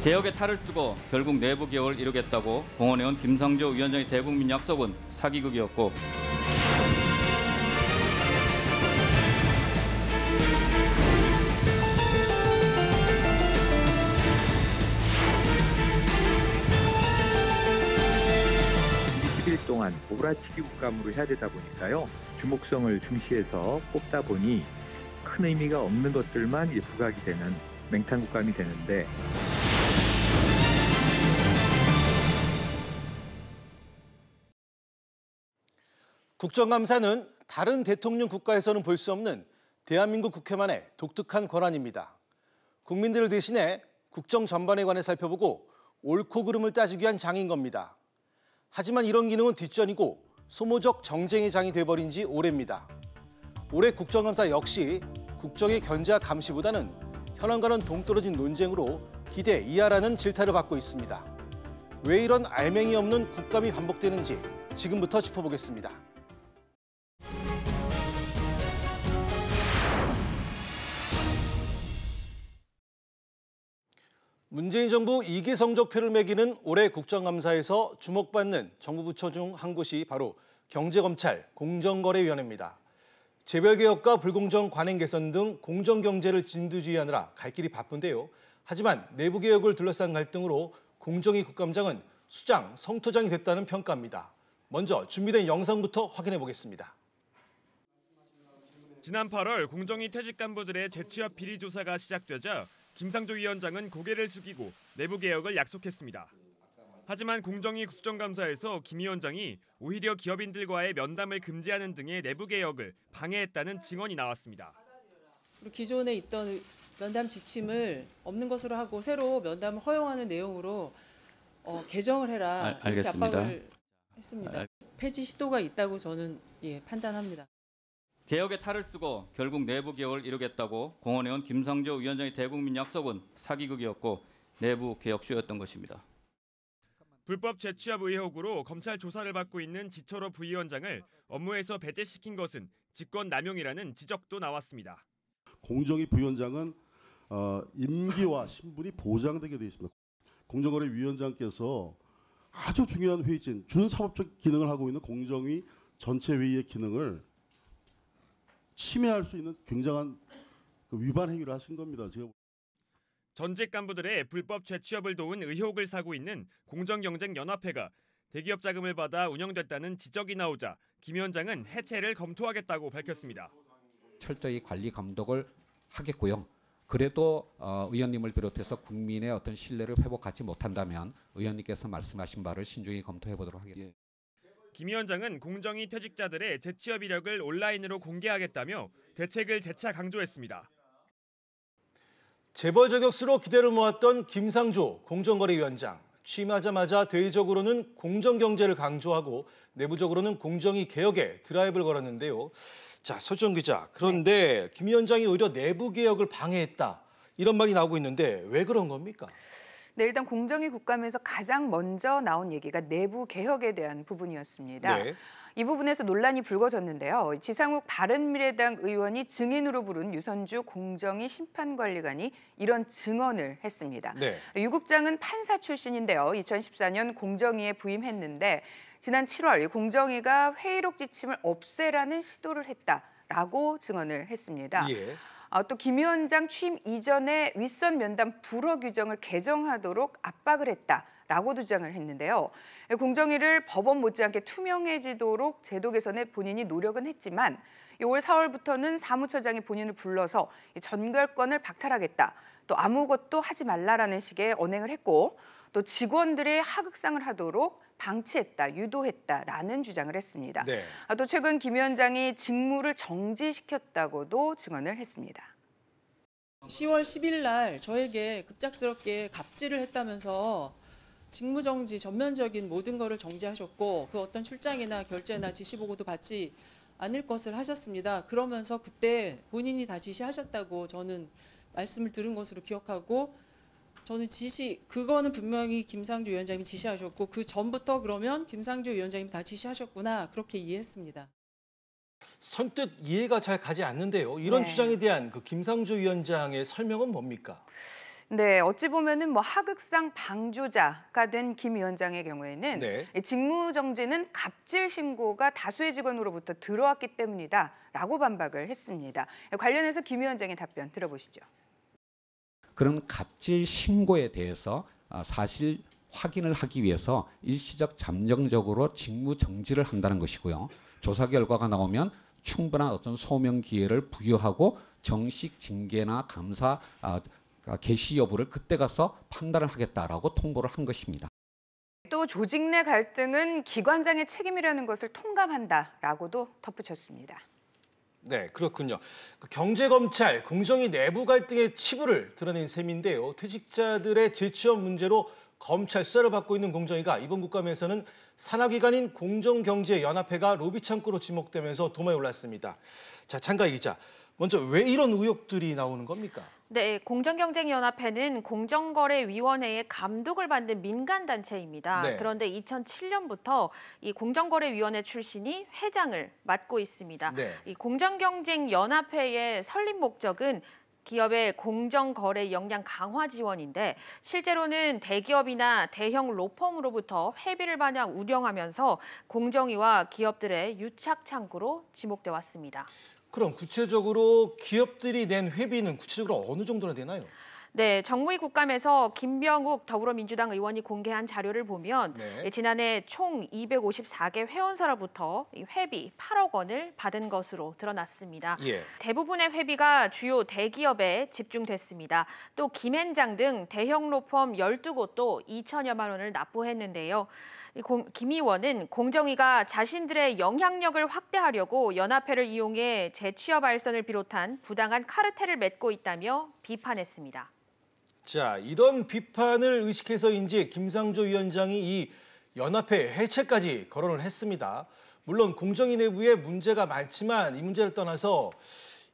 개혁의 탈을 쓰고 결국 내부 개혁을 이루겠다고 공언해온 김상조 위원장의 대국민 약속은 사기극이었고 동안 몰아치기 국감으로 해야 되다 보니까요. 주목성을 중시해서 뽑다 보니 큰 의미가 없는 것들만 부각이 되는 맹탕 국감이 되는데 국정감사는 다른 대통령 국가에서는 볼 수 없는 대한민국 국회만의 독특한 권한입니다. 국민들을 대신해 국정 전반에 관해 살펴보고 옳고 그름을 따지기 위한 장인 겁니다. 하지만 이런 기능은 뒷전이고 소모적 정쟁의 장이 돼버린 지 오래입니다. 올해 국정감사 역시 국정의 견제와 감시보다는 현안과는 동떨어진 논쟁으로 기대 이하라는 질타를 받고 있습니다. 왜 이런 알맹이 없는 국감이 반복되는지 지금부터 짚어보겠습니다. 문재인 정부 2기 성적표를 매기는 올해 국정감사에서 주목받는 정부 부처 중 한 곳이 바로 경제검찰 공정거래위원회입니다. 재벌개혁과 불공정 관행 개선 등 공정경제를 진두지휘하느라 갈 길이 바쁜데요. 하지만 내부 개혁을 둘러싼 갈등으로 공정위 국감장은 수장, 성토장이 됐다는 평가입니다. 먼저 준비된 영상부터 확인해 보겠습니다. 지난 8월 공정위 퇴직 간부들의 재취업 비리 조사가 시작되자 김상조 위원장은 고개를 숙이고 내부 개혁을 약속했습니다. 하지만 공정위 국정감사에서 김 위원장이 오히려 기업인들과의 면담을 금지하는 등의 내부 개혁을 방해했다는 증언이 나왔습니다. 기존에 있던 면담 지침을 없는 것으로 하고 새로 면담을 허용하는 내용으로 개정을 해라 이렇게 압박을 했습니다. 폐지 시도가 있다고 저는 판단합니다. 개혁의 탈을 쓰고 결국 내부 개혁을 이루겠다고 공언해온 김상조 위원장의 대국민 약속은 사기극이었고 내부 개혁쇼였던 것입니다. 불법 재취업 의혹으로 검찰 조사를 받고 있는 지철호 부위원장을 업무에서 배제시킨 것은 직권남용이라는 지적도 나왔습니다. 공정위 부위원장은 임기와 신분이 보장되게 되어 있습니다. 공정거래위원장께서 아주 중요한 회의진, 준사법적 기능을 하고 있는 공정위 전체 회의의 기능을 침해할 수 있는 굉장한 위반 행위를 하신 겁니다. 전직 간부들의 불법 재취업을 도운 의혹을 사고 있는 공정경쟁연합회가 대기업 자금을 받아 운영됐다는 지적이 나오자 김 위원장은 해체를 검토하겠다고 밝혔습니다. 철저히 관리 감독을 하겠고요. 그래도 의원님을 비롯해서 국민의 어떤 신뢰를 회복하지 못한다면 의원님께서 말씀하신 바를 신중히 검토해 보도록 하겠습니다. 김 위원장은 공정위 퇴직자들의 재취업 이력을 온라인으로 공개하겠다며 대책을 재차 강조했습니다. 재벌 저격수로 기대를 모았던 김상조 공정거래위원장. 취임하자마자 대외적으로는 공정경제를 강조하고 내부적으로는 공정위 개혁에 드라이브를 걸었는데요. 자, 서지영 기자. 그런데 김 위원장이 오히려 내부 개혁을 방해했다. 이런 말이 나오고 있는데 왜 그런 겁니까? 네, 일단 공정위 국감에서 가장 먼저 나온 얘기가 내부 개혁에 대한 부분이었습니다. 네. 이 부분에서 논란이 불거졌는데요. 지상욱 바른미래당 의원이 증인으로 부른 유선주 공정위 심판관리관이 이런 증언을 했습니다. 네. 유 국장은 판사 출신인데요. 2014년 공정위에 부임했는데 지난 7월 공정위가 회의록 지침을 없애라는 시도를 했다라고 증언을 했습니다. 예. 또 김 위원장 취임 이전에 윗선 면담 불허 규정을 개정하도록 압박을 했다라고 주장을 했는데요. 공정위를 법원 못지않게 투명해지도록 제도 개선에 본인이 노력은 했지만 올 4월부터는 사무처장이 본인을 불러서 전결권을 박탈하겠다. 또 아무것도 하지 말라라는 식의 언행을 했고 또 직원들의 하극상을 하도록 방치했다, 유도했다라는 주장을 했습니다. 네. 또 최근 김 위원장이 직무를 정지시켰다고도 증언을 했습니다. 10월 10일 날 저에게 급작스럽게 갑질을 했다면서 직무정지, 전면적인 모든 거를 정지하셨고 그 어떤 출장이나 결제나 지시보고도 받지 않을 것을 하셨습니다. 그러면서 그때 본인이 다 지시하셨다고 저는 말씀을 들은 것으로 기억하고 저는 그거는 분명히 김상조 위원장님이 지시하셨고 그 전부터 그러면 김상조 위원장님이 다 지시하셨구나 그렇게 이해했습니다. 선뜻 이해가 잘 가지 않는데요. 이런 주장에 대한 그 김상조 위원장의 설명은 뭡니까? 네, 어찌 보면은 하극상 방조자가 된 김 위원장의 경우에는 직무정지는 갑질 신고가 다수의 직원으로부터 들어왔기 때문이다라고 반박을 했습니다. 관련해서 김 위원장의 답변 들어보시죠. 그런 갑질 신고에 대해서 사실 확인을 하기 위해서 일시적 잠정적으로 직무정지를 한다는 것이고요. 조사 결과가 나오면 충분한 어떤 소명 기회를 부여하고 정식 징계나 감사 개시 여부를 그때 가서 판단을 하겠다라고 통보를 한 것입니다. 또 조직 내 갈등은 기관장의 책임이라는 것을 통감한다라고도 덧붙였습니다. 네, 그렇군요. 경제검찰, 공정위 내부 갈등의 치부를 드러낸 셈인데요. 퇴직자들의 재취업 문제로 검찰 수사를 받고 있는 공정위가 이번 국감에서는 산하기관인 공정경제연합회가 로비 창구로 지목되면서 도마에 올랐습니다. 자, 장가희 기자, 먼저 왜 이런 의혹들이 나오는 겁니까? 네, 공정경쟁연합회는 공정거래위원회의 감독을 받는 민간단체입니다. 그런데 2007년부터 이 공정거래위원회 출신이 회장을 맡고 있습니다. 이 공정경쟁연합회의 설립 목적은 기업의 공정거래 역량 강화 지원인데 실제로는 대기업이나 대형 로펌으로부터 회비를 마냥 운영하면서 공정위와 기업들의 유착 창구로 지목돼 왔습니다. 그럼 구체적으로 기업들이 낸 회비는 구체적으로 어느 정도나 되나요? 네, 정무위 국감에서 김병욱 더불어민주당 의원이 공개한 자료를 보면 지난해 총 254개 회원사로부터 회비 8억 원을 받은 것으로 드러났습니다. 대부분의 회비가 주요 대기업에 집중됐습니다. 또 김앤장 등 대형 로펌 12곳도 2천여만 원을 납부했는데요. 김 의원은 공정위가 자신들의 영향력을 확대하려고 연합회를 이용해 재취업 알선을 비롯한 부당한 카르텔을 맺고 있다며 비판했습니다. 자, 이런 비판을 의식해서인지 김상조 위원장이 이 연합회 해체까지 거론을 했습니다. 물론 공정위 내부에 문제가 많지만 이 문제를 떠나서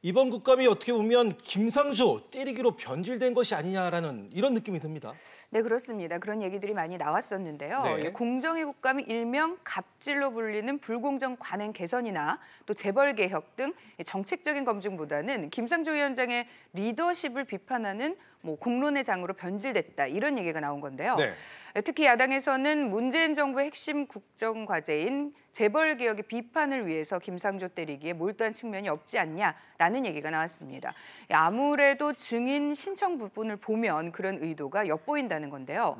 이번 국감이 어떻게 보면 김상조 때리기로 변질된 것이 아니냐라는 이런 느낌이 듭니다. 네, 그렇습니다. 그런 얘기들이 많이 나왔었는데요. 공정위 국감이 일명 갑질로 불리는 불공정 관행 개선이나 또 재벌 개혁 등 정책적인 검증보다는 김상조 위원장의 리더십을 비판하는 공론의 장으로 변질됐다 이런 얘기가 나온 건데요. 특히 야당에서는 문재인 정부의 핵심 국정과제인 재벌 개혁의 비판을 위해서 김상조 때리기에 몰두한 측면이 없지 않냐라는 얘기가 나왔습니다. 아무래도 증인 신청 부분을 보면 그런 의도가 엿보인다는 건데요.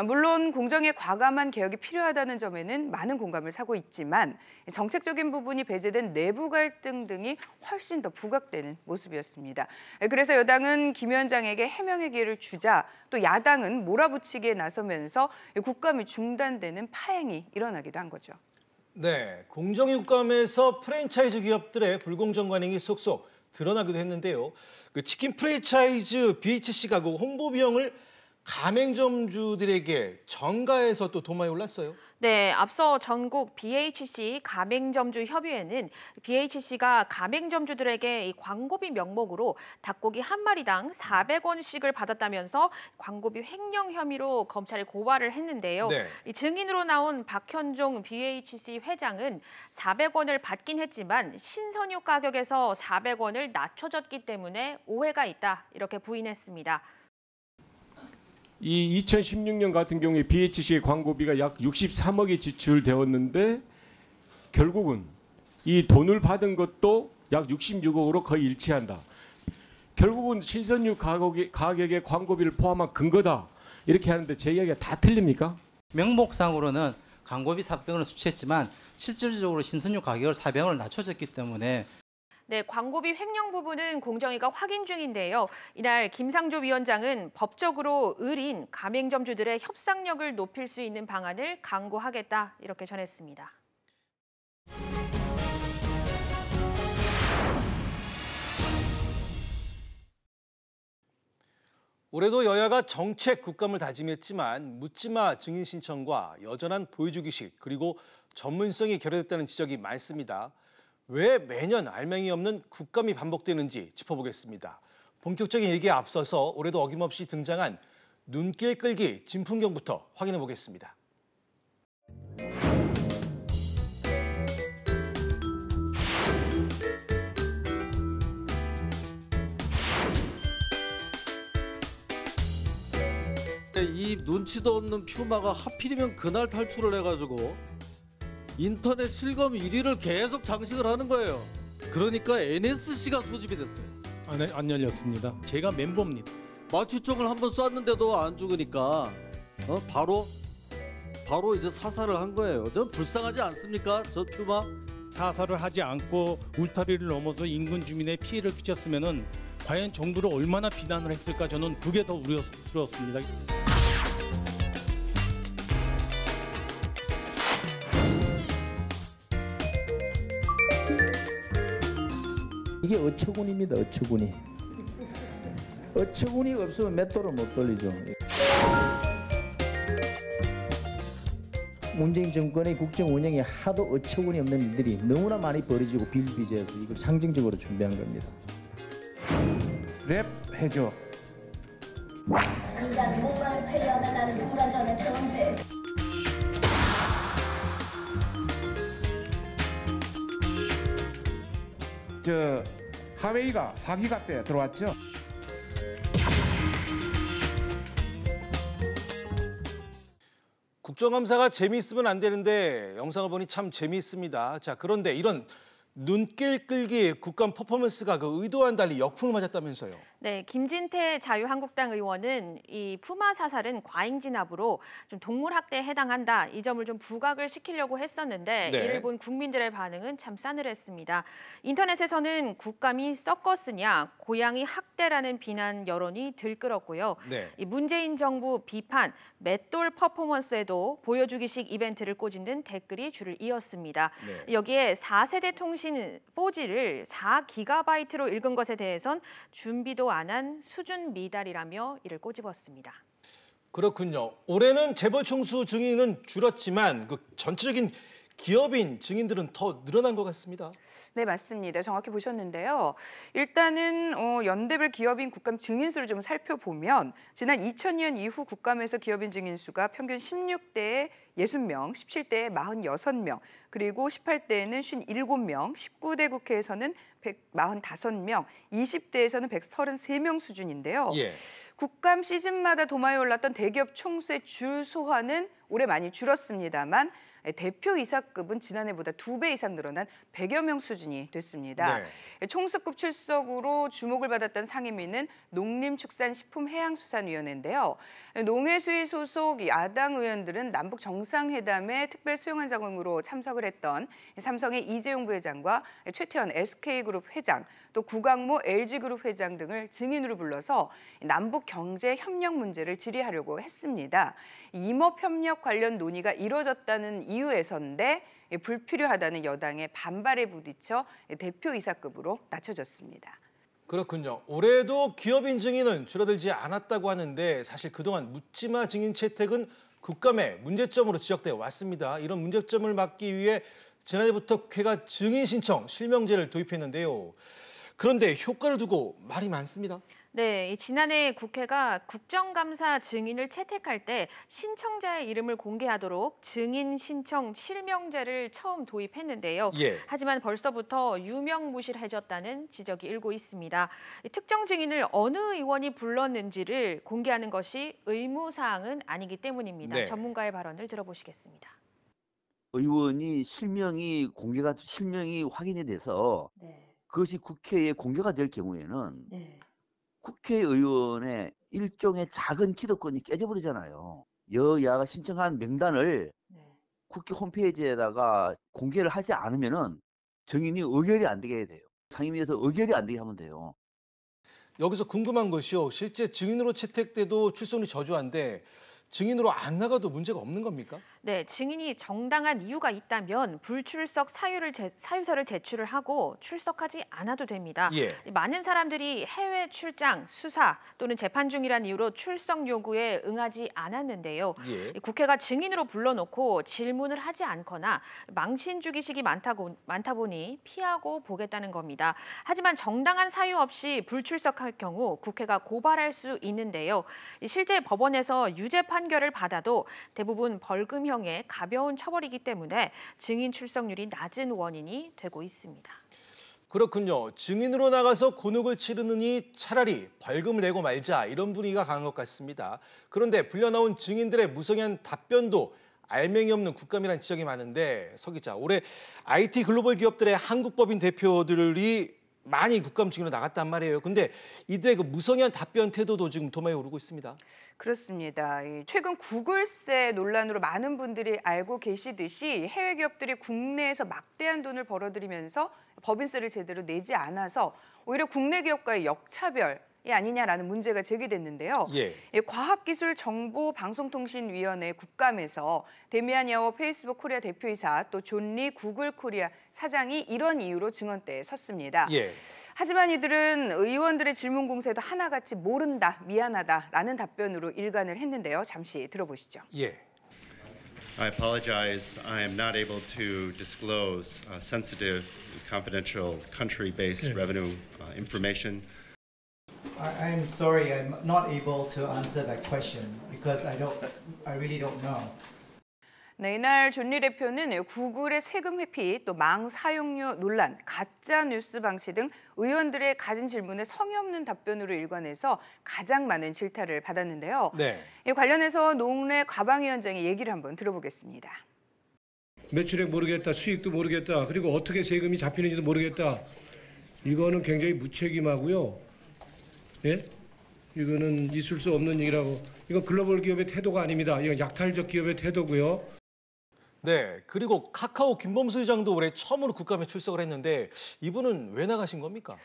물론 공정의 과감한 개혁이 필요하다는 점에는 많은 공감을 사고 있지만 정책적인 부분이 배제된 내부 갈등 등이 훨씬 더 부각되는 모습이었습니다. 그래서 여당은 김 위원장에게 해명의 기회를 주자 또 야당은 몰아붙이기에 나서면서 국감이 중단되는 파행이 일어나기도 한 거죠. 네, 공정위 국감에서 프랜차이즈 기업들의 불공정 관행이 속속 드러나기도 했는데요. 그 치킨 프랜차이즈 BHC가 그 홍보 비용을 가맹점주들에게 전가해서 또 도마에 올랐어요. 네, 앞서 전국 BHC 가맹점주 협의회는 BHC가 가맹점주들에게 이 광고비 명목으로 닭고기 한 마리당 400원씩을 받았다면서 광고비 횡령 혐의로 검찰에 고발을 했는데요. 이 증인으로 나온 박현종 BHC 회장은 400원을 받긴 했지만 신선육 가격에서 400원을 낮춰줬기 때문에 오해가 있다 이렇게 부인했습니다. 이 2016년 같은 경우에 BHC의 광고비가 약 63억이 지출되었는데 결국은 이 돈을 받은 것도 약 66억으로 거의 일치한다. 결국은 신선육 가격의 광고비를 포함한 근거다. 이렇게 하는데 제 이야기가 다 틀립니까? 명목상으로는 광고비 400원을 수취했지만 실질적으로 신선육 가격을 400원을 낮춰줬기 때문에 네, 광고비 횡령 부분은 공정위가 확인 중인데요. 이날 김상조 위원장은 법적으로 을인 가맹점주들의 협상력을 높일 수 있는 방안을 강구하겠다 이렇게 전했습니다. 올해도 여야가 정책 국감을 다짐했지만 묻지마 증인 신청과 여전한 보여주기식 그리고 전문성이 결여됐다는 지적이 많습니다. 왜 매년 알맹이 없는 국감이 반복되는지 짚어보겠습니다. 본격적인 얘기에 앞서서 올해도 어김없이 등장한 눈길 끌기 진풍경부터 확인해 보겠습니다. 이 눈치도 없는 퓨마가 하필이면 그날 탈출을 해가지고 인터넷 실검 1위를 계속 장식을 하는 거예요. 그러니까 NSC가 소집이 됐어요. 네, 안 열렸습니다. 제가 멤버입니다. 마취총을 한번 쐈는데도 안 죽으니까 바로 이제 사살을 한 거예요. 좀 불쌍하지 않습니까, 저 퓨마? 사살을 하지 않고 울타리를 넘어서 인근 주민의 피해를 끼쳤으면은 과연 정부를 얼마나 비난을 했을까, 저는 그게 더 우려스러웠습니다. 이게 어처구니입니다. 어처구니. 어처구니 없으면 맷돌을 못 돌리죠. 문재인 정권의 국정 운영이 하도 어처구니 없는 일들이 너무나 많이 벌어지고 비일비재해서 이걸 상징적으로 준비한 겁니다. 랩 해줘. 인간 목마를 패려하다 나는 불안전한 존재. 저 하웨이가 사기가 때 들어왔죠. 국정감사가 재미있으면 안 되는데 영상을 보니 참 재미있습니다. 자, 그런데 이런 눈길 끌기 국감 퍼포먼스가 그 의도와는 달리 역풍을 맞았다면서요. 네, 김진태 자유한국당 의원은 이 푸마 사살은 과잉 진압으로 좀 동물 학대에 해당한다. 이 점을 좀 부각을 시키려고 했었는데 네. 이를 본 국민들의 반응은 참 싸늘했습니다. 인터넷에서는 국감이 썩었으냐, 고양이 학대라는 비난 여론이 들끓었고요. 네. 이 문재인 정부 비판, 맷돌 퍼포먼스에도 보여주기식 이벤트를 꼬집는 댓글이 줄을 이었습니다. 네. 여기에 4세대 통신 4G를 4GB로 읽은 것에 대해선 준비도 안 한 수준 미달이라며 이를 꼬집었습니다. 그렇군요. 올해는 재벌 총수 증인은 줄었지만 그 전체적인 기업인 증인들은 더 늘어난 것 같습니다. 네, 맞습니다. 정확히 보셨는데요. 일단은 연대별 기업인 국감 증인 수를 좀 살펴보면 지난 2000년 이후 국감에서 기업인 증인 수가 평균 16대에 60명, 17대에 46명, 그리고 18대에는 57명, 19대 국회에서는 145명, 20대에서는 133명 수준인데요. 예. 국감 시즌마다 도마에 올랐던 대기업 총수의 줄 소화는 올해 많이 줄었습니다만 대표이사급은 지난해보다 2배 이상 늘어난 100여 명 수준이 됐습니다. 네. 총수급 출석으로 주목을 받았던 상임위는 농림축산식품해양수산위원회인데요. 농해수위 소속 야당 의원들은 남북 정상회담에 특별 수행원장으로 참석을 했던 삼성의 이재용 부회장과 최태원 SK그룹 회장, 또 구광모 LG그룹 회장 등을 증인으로 불러서 남북 경제 협력 문제를 질의하려고 했습니다. 임업협력 관련 논의가 이뤄졌다는 이유에서인데 불필요하다는 여당의 반발에 부딪혀 대표이사급으로 낮춰졌습니다. 그렇군요. 올해도 기업인 증인은 줄어들지 않았다고 하는데 사실 그동안 묻지마 증인 채택은 국감의 문제점으로 지적되어 왔습니다. 이런 문제점을 막기 위해 지난해부터 국회가 증인 신청 실명제를 도입했는데요. 그런데 효과를 두고 말이 많습니다. 네, 지난해 국회가 국정감사 증인을 채택할 때 신청자의 이름을 공개하도록 증인 신청 실명제를 처음 도입했는데요. 예. 하지만 벌써부터 유명무실해졌다는 지적이 일고 있습니다. 특정 증인을 어느 의원이 불렀는지를 공개하는 것이 의무사항은 아니기 때문입니다. 네. 전문가의 발언을 들어보시겠습니다. 의원이 실명이 확인이 돼서 그것이 국회에 공개가 될 경우에는 국회의원의 일종의 작은 기득권이 깨져버리잖아요. 여야가 신청한 명단을 국회 홈페이지에다가 공개를 하지 않으면은 증인이 의결이 안 되게 돼요. 상임위에서 의결이 안 되게 하면 돼요. 여기서 궁금한 것이요. 실제 증인으로 채택돼도 출석률이 저조한데 증인으로 안 나가도 문제가 없는 겁니까? 네, 증인이 정당한 이유가 있다면 불출석 사유서를 제출을 하고 출석하지 않아도 됩니다. 예. 많은 사람들이 해외 출장, 수사 또는 재판 중이라는 이유로 출석 요구에 응하지 않았는데요. 예. 국회가 증인으로 불러놓고 질문을 하지 않거나 망신주기식이 많다 보니 피하고 보겠다는 겁니다. 하지만 정당한 사유 없이 불출석할 경우 국회가 고발할 수 있는데요. 실제 법원에서 유죄 판결을 받아도 대부분 벌금형의 가벼운 처벌이기 때문에 증인 출석률이 낮은 원인이 되고 있습니다. 그렇군요. 증인으로 나가서 곤혹을 치르느니 차라리 벌금을 내고 말자 이런 분위기가 강한 것 같습니다. 그런데 불려나온 증인들의 무성의한 답변도 알맹이 없는 국감이라는 지적이 많은데 서 기자, 올해 IT 글로벌 기업들의 한국법인 대표들이 많이 국감 증인으로 나갔단 말이에요. 근데 이들의 그 무성의한 답변 태도도 지금 도마에 오르고 있습니다. 그렇습니다. 최근 구글세 논란으로 많은 분들이 알고 계시듯이 해외 기업들이 국내에서 막대한 돈을 벌어들이면서 법인세를 제대로 내지 않아서 오히려 국내 기업과의 역차별이 아니냐라는 문제가 제기됐는데요. 과학기술정보방송통신위원회 국감에서 데미안 야오 페이스북 코리아 대표이사 또 존 리 구글 코리아 사장이 이런 이유로 증언대에 섰습니다. 하지만 이들은 의원들의 질문 공세도 하나같이 모른다, 미안하다라는 답변으로 일관을 했는데요. 잠시 들어보시죠. I apologize. I am not able to disclose sensitive, confidential, country-based revenue information. I'm sorry, I'm not able to answer that question because I really don't know. 네, 이날 존 리 대표는 구글의 세금 회피, 또 망 사용료 논란, 가짜 뉴스 방치 등 의원들의 가진 질문에 성의 없는 답변으로 일관해서 가장 많은 질타를 받았는데요. 이 관련해서 노웅래 과방위원장의 얘기를 한번 들어보겠습니다. 매출액 모르겠다, 수익도 모르겠다, 그리고 어떻게 세금이 잡히는지도 모르겠다. 이거는 굉장히 무책임하고요. 예? 이거는 있을 수 없는 얘기라고. 이건 글로벌 기업의 태도가 아닙니다. 이건 약탈적 기업의 태도고요. 네, 그리고 카카오 김범수 회장도 올해 처음으로 국감에 출석을 했는데 이분은 왜 나가신 겁니까?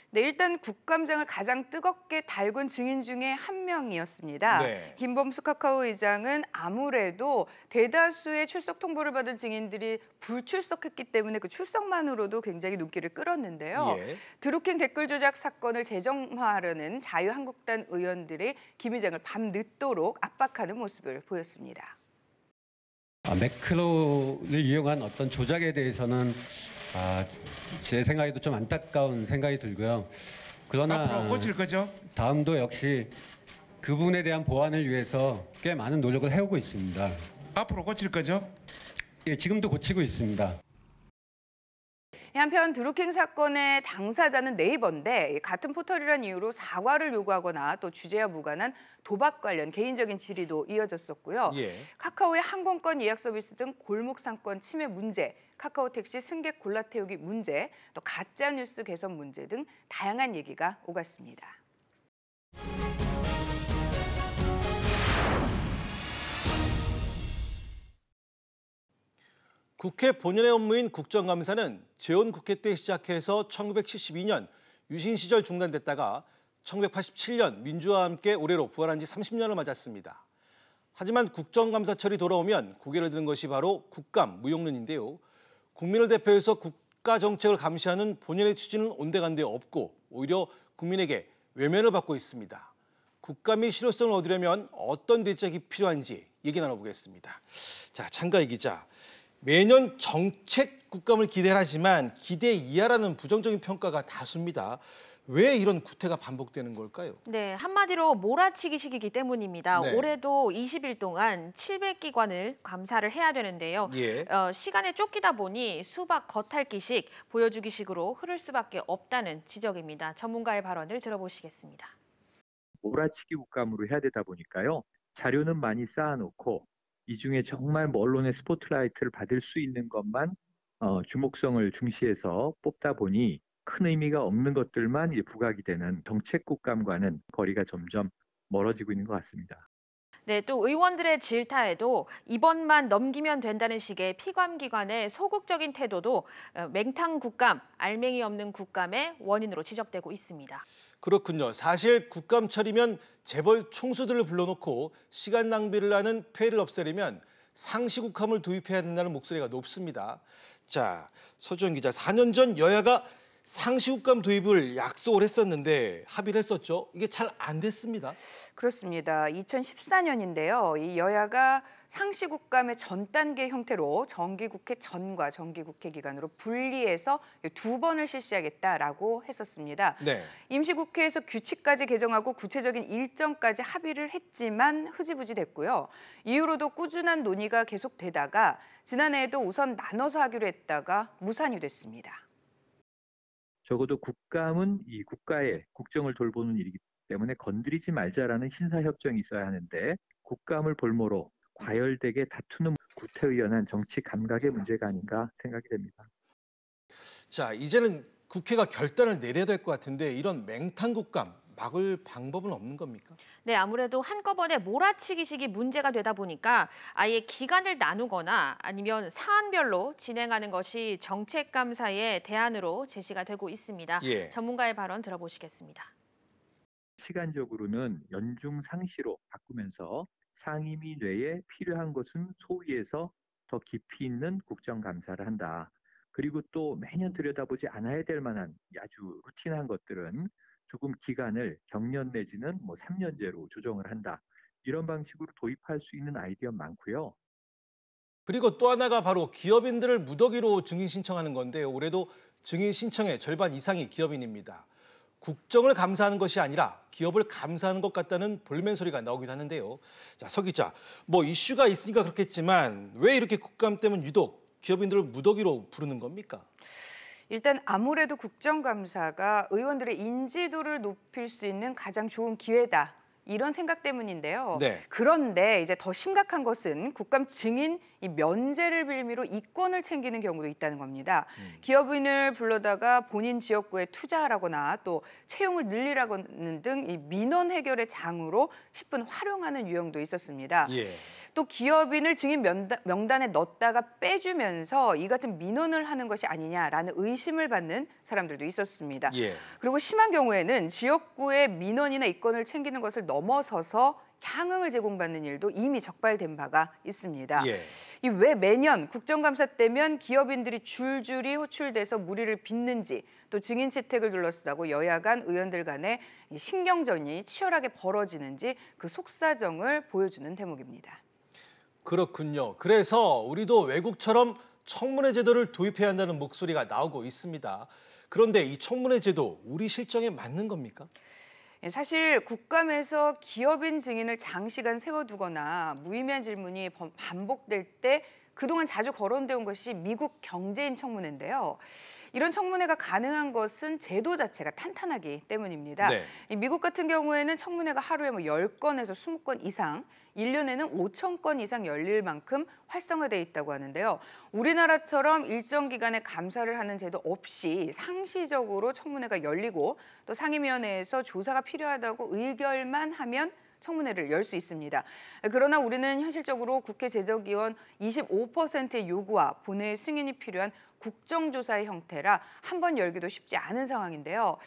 네, 일단 국감장을 가장 뜨겁게 달군 증인 중에 한 명이었습니다. 김범수 카카오 의장은 아무래도 대다수의 출석 통보를 받은 증인들이 불출석했기 때문에 그 출석만으로도 굉장히 눈길을 끌었는데요. 드루킹 댓글 조작 사건을 재정화하려는 자유한국당 의원들이 김 의장을 밤늦도록 압박하는 모습을 보였습니다. 매크로를 이용한 어떤 조작에 대해서는 제 생각에도 좀 안타까운 생각이 들고요. 그러나 앞으로 고칠 거죠? 다음도 역시 그 부분에 대한 보완을 위해서 꽤 많은 노력을 해오고 있습니다. 앞으로 고칠 거죠? 예, 지금도 고치고 있습니다. 한편 드루킹 사건의 당사자는 네이버인데 같은 포털이란 이유로 사과를 요구하거나 또 주제와 무관한 도박 관련 개인적인 질의도 이어졌었고요. 카카오의 항공권 예약 서비스 등 골목 상권 침해 문제, 카카오 택시 승객 골라 태우기 문제, 또 가짜 뉴스 개선 문제 등 다양한 얘기가 오갔습니다. 국회 본연의 업무인 국정감사는 재헌국회 때 시작해서 1972년 유신 시절 중단됐다가 1987년 민주화와 함께 올해로 부활한 지 30년을 맞았습니다. 하지만 국정감사철이 돌아오면 고개를 드는 것이 바로 국감 무용론인데요. 국민을 대표해서 국가 정책을 감시하는 본연의 취지는 온데간데 없고 오히려 국민에게 외면을 받고 있습니다. 국감이 실효성을 얻으려면 어떤 대책이 필요한지 얘기 나눠보겠습니다. 자, 장가희 기자. 매년 정책 국감을 기대하지만 기대 이하라는 부정적인 평가가 다수입니다. 왜 이런 구태가 반복되는 걸까요? 네, 한마디로 몰아치기 시기이기 때문입니다. 올해도 20일 동안 700기관을 감사를 해야 되는데요. 시간에 쫓기다 보니 수박 겉핥기식, 보여주기식으로 흐를 수밖에 없다는 지적입니다. 전문가의 발언을 들어보시겠습니다. 몰아치기 국감으로 해야 되다 보니까요. 자료는 많이 쌓아놓고 이 중에 정말 언론의 스포트라이트를 받을 수 있는 것만 주목성을 중시해서 뽑다 보니 큰 의미가 없는 것들만 부각이 되는 정책 국감과는 거리가 점점 멀어지고 있는 것 같습니다. 네, 또 의원들의 질타에도 이번만 넘기면 된다는 식의 피감기관의 소극적인 태도도 맹탕 국감, 알맹이 없는 국감의 원인으로 지적되고 있습니다. 그렇군요. 사실 국감철이면 재벌 총수들을 불러놓고 시간 낭비를 하는 폐해를 없애려면 상시국감을 도입해야 된다는 목소리가 높습니다. 자, 서주원 기자, 4년 전 여야가 상시국감 도입을 약속을 했었는데 합의를 했었죠. 이게 잘 안 됐습니다. 그렇습니다. 2014년인데요. 이 여야가 상시국감의 전 단계 형태로 정기국회 전과 정기국회 기간으로 분리해서 2번을 실시하겠다라고 했었습니다. 임시국회에서 규칙까지 개정하고 구체적인 일정까지 합의를 했지만 흐지부지 됐고요. 이후로도 꾸준한 논의가 계속되다가 지난해에도 우선 나눠서 하기로 했다가 무산이 됐습니다. 적어도 국감은 이 국가의 국정을 돌보는 일이기 때문에 건드리지 말자라는 신사협정이 있어야 하는데 국감을 볼모로 과열되게 다투는 구태의연한 정치 감각의 문제가 아닌가 생각이 됩니다. 자, 이제는 국회가 결단을 내려야 될 것 같은데 이런 맹탕 국감 막을 방법은 없는 겁니까? 네, 아무래도 한꺼번에 몰아치기식이 문제가 되다 보니까 아예 기간을 나누거나 아니면 사안별로 진행하는 것이 정책감사의 대안으로 제시가 되고 있습니다. 예. 전문가의 발언 들어보시겠습니다. 시간적으로는 연중상시로 바꾸면서 상임위 내에 필요한 것은 소위에서 더 깊이 있는 국정감사를 한다. 그리고 또 매년 들여다보지 않아야 될 만한 아주 루틴한 것들은 조금 기간을 경년 내지는 3년제로 조정을 한다. 이런 방식으로 도입할 수 있는 아이디어 많고요. 그리고 또 하나가 바로 기업인들을 무더기로 증인 신청하는 건데 올해도 증인 신청의 절반 이상이 기업인입니다. 국정을 감사하는 것이 아니라 기업을 감사하는 것 같다는 볼멘 소리가 나오기도 하는데요. 자, 서 기자, 이슈가 있으니까 그렇겠지만 왜 이렇게 국감 때문에 유독 기업인들을 무더기로 부르는 겁니까? 일단 아무래도 국정감사가 의원들의 인지도를 높일 수 있는 가장 좋은 기회다. 이런 생각 때문인데요. 네. 그런데 이제 더 심각한 것은 국감 증인 이 면제를 빌미로 이권을 챙기는 경우도 있다는 겁니다. 기업인을 불러다가 본인 지역구에 투자하라거나 또 채용을 늘리라는 등 이 민원 해결의 장으로 10분 활용하는 유형도 있었습니다. 예. 또 기업인을 증인 명단에 넣었다가 빼주면서 이 같은 민원을 하는 것이 아니냐라는 의심을 받는 사람들도 있었습니다. 예. 그리고 심한 경우에는 지역구의 민원이나 이권을 챙기는 것을 넘어서서 향응을 제공받는 일도 이미 적발된 바가 있습니다. 예. 이 왜 매년 국정감사 때면 기업인들이 줄줄이 호출돼서 무리를 빚는지 또 증인 채택을 둘러싸고 여야 간 의원들 간의 신경전이 치열하게 벌어지는지 그 속사정을 보여주는 대목입니다. 그렇군요. 그래서 우리도 외국처럼 청문회 제도를 도입해야 한다는 목소리가 나오고 있습니다. 그런데 이 청문회 제도 우리 실정에 맞는 겁니까? 사실 국감에서 기업인 증인을 장시간 세워두거나 무의미한 질문이 반복될 때 그동안 자주 거론돼 온 것이 미국 경제인 청문회인데요. 이런 청문회가 가능한 것은 제도 자체가 탄탄하기 때문입니다. 네. 미국 같은 경우에는 청문회가 하루에 10건에서 20건 이상, 1년에는 5,000건 이상 열릴 만큼 활성화돼 있다고 하는데요. 우리나라처럼 일정 기간에 감사를 하는 제도 없이 상시적으로 청문회가 열리고 또 상임위원회에서 조사가 필요하다고 의결만 하면 청문회를 열 수 있습니다. 그러나 우리는 현실적으로 국회 제적위원 25%의 요구와 본회의 승인이 필요한 국정조사의 형태라 한 번 열기도 쉽지 않은 상황인데요.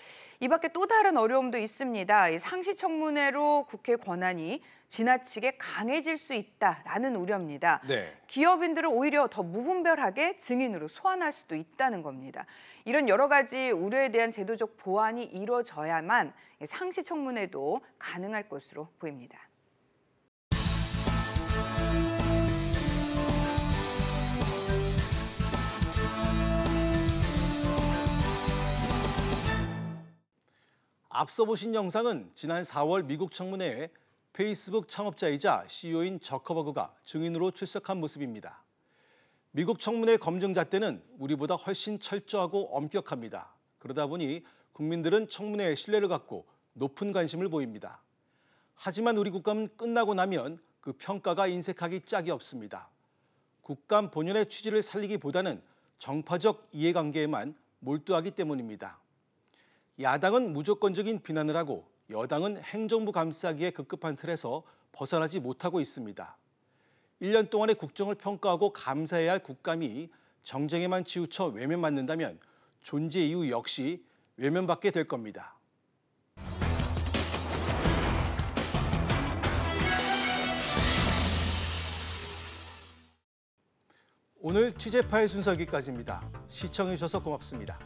이 밖에 또 다른 어려움도 있습니다. 상시 청문회로 국회 권한이 지나치게 강해질 수 있다라는 우려입니다. 네. 기업인들을 오히려 더 무분별하게 증인으로 소환할 수도 있다는 겁니다. 이런 여러 가지 우려에 대한 제도적 보완이 이루어져야만 상시 청문회도 가능할 것으로 보입니다. 앞서 보신 영상은 지난 4월 미국 청문회에 페이스북 창업자이자 CEO인 저커버그가 증인으로 출석한 모습입니다. 미국 청문회 검증 잣대는 우리보다 훨씬 철저하고 엄격합니다. 그러다 보니 국민들은 청문회에 신뢰를 갖고 높은 관심을 보입니다. 하지만 우리 국감은 끝나고 나면 그 평가가 인색하기 짝이 없습니다. 국감 본연의 취지를 살리기보다는 정파적 이해관계에만 몰두하기 때문입니다. 야당은 무조건적인 비난을 하고 여당은 행정부 감싸기에 급급한 틀에서 벗어나지 못하고 있습니다. 1년 동안의 국정을 평가하고 감사해야 할 국감이 정쟁에만 치우쳐 외면받는다면 존재 이유 역시 외면받게 될 겁니다. 오늘 취재 파일 순서 여기까지입니다. 시청해 주셔서 고맙습니다.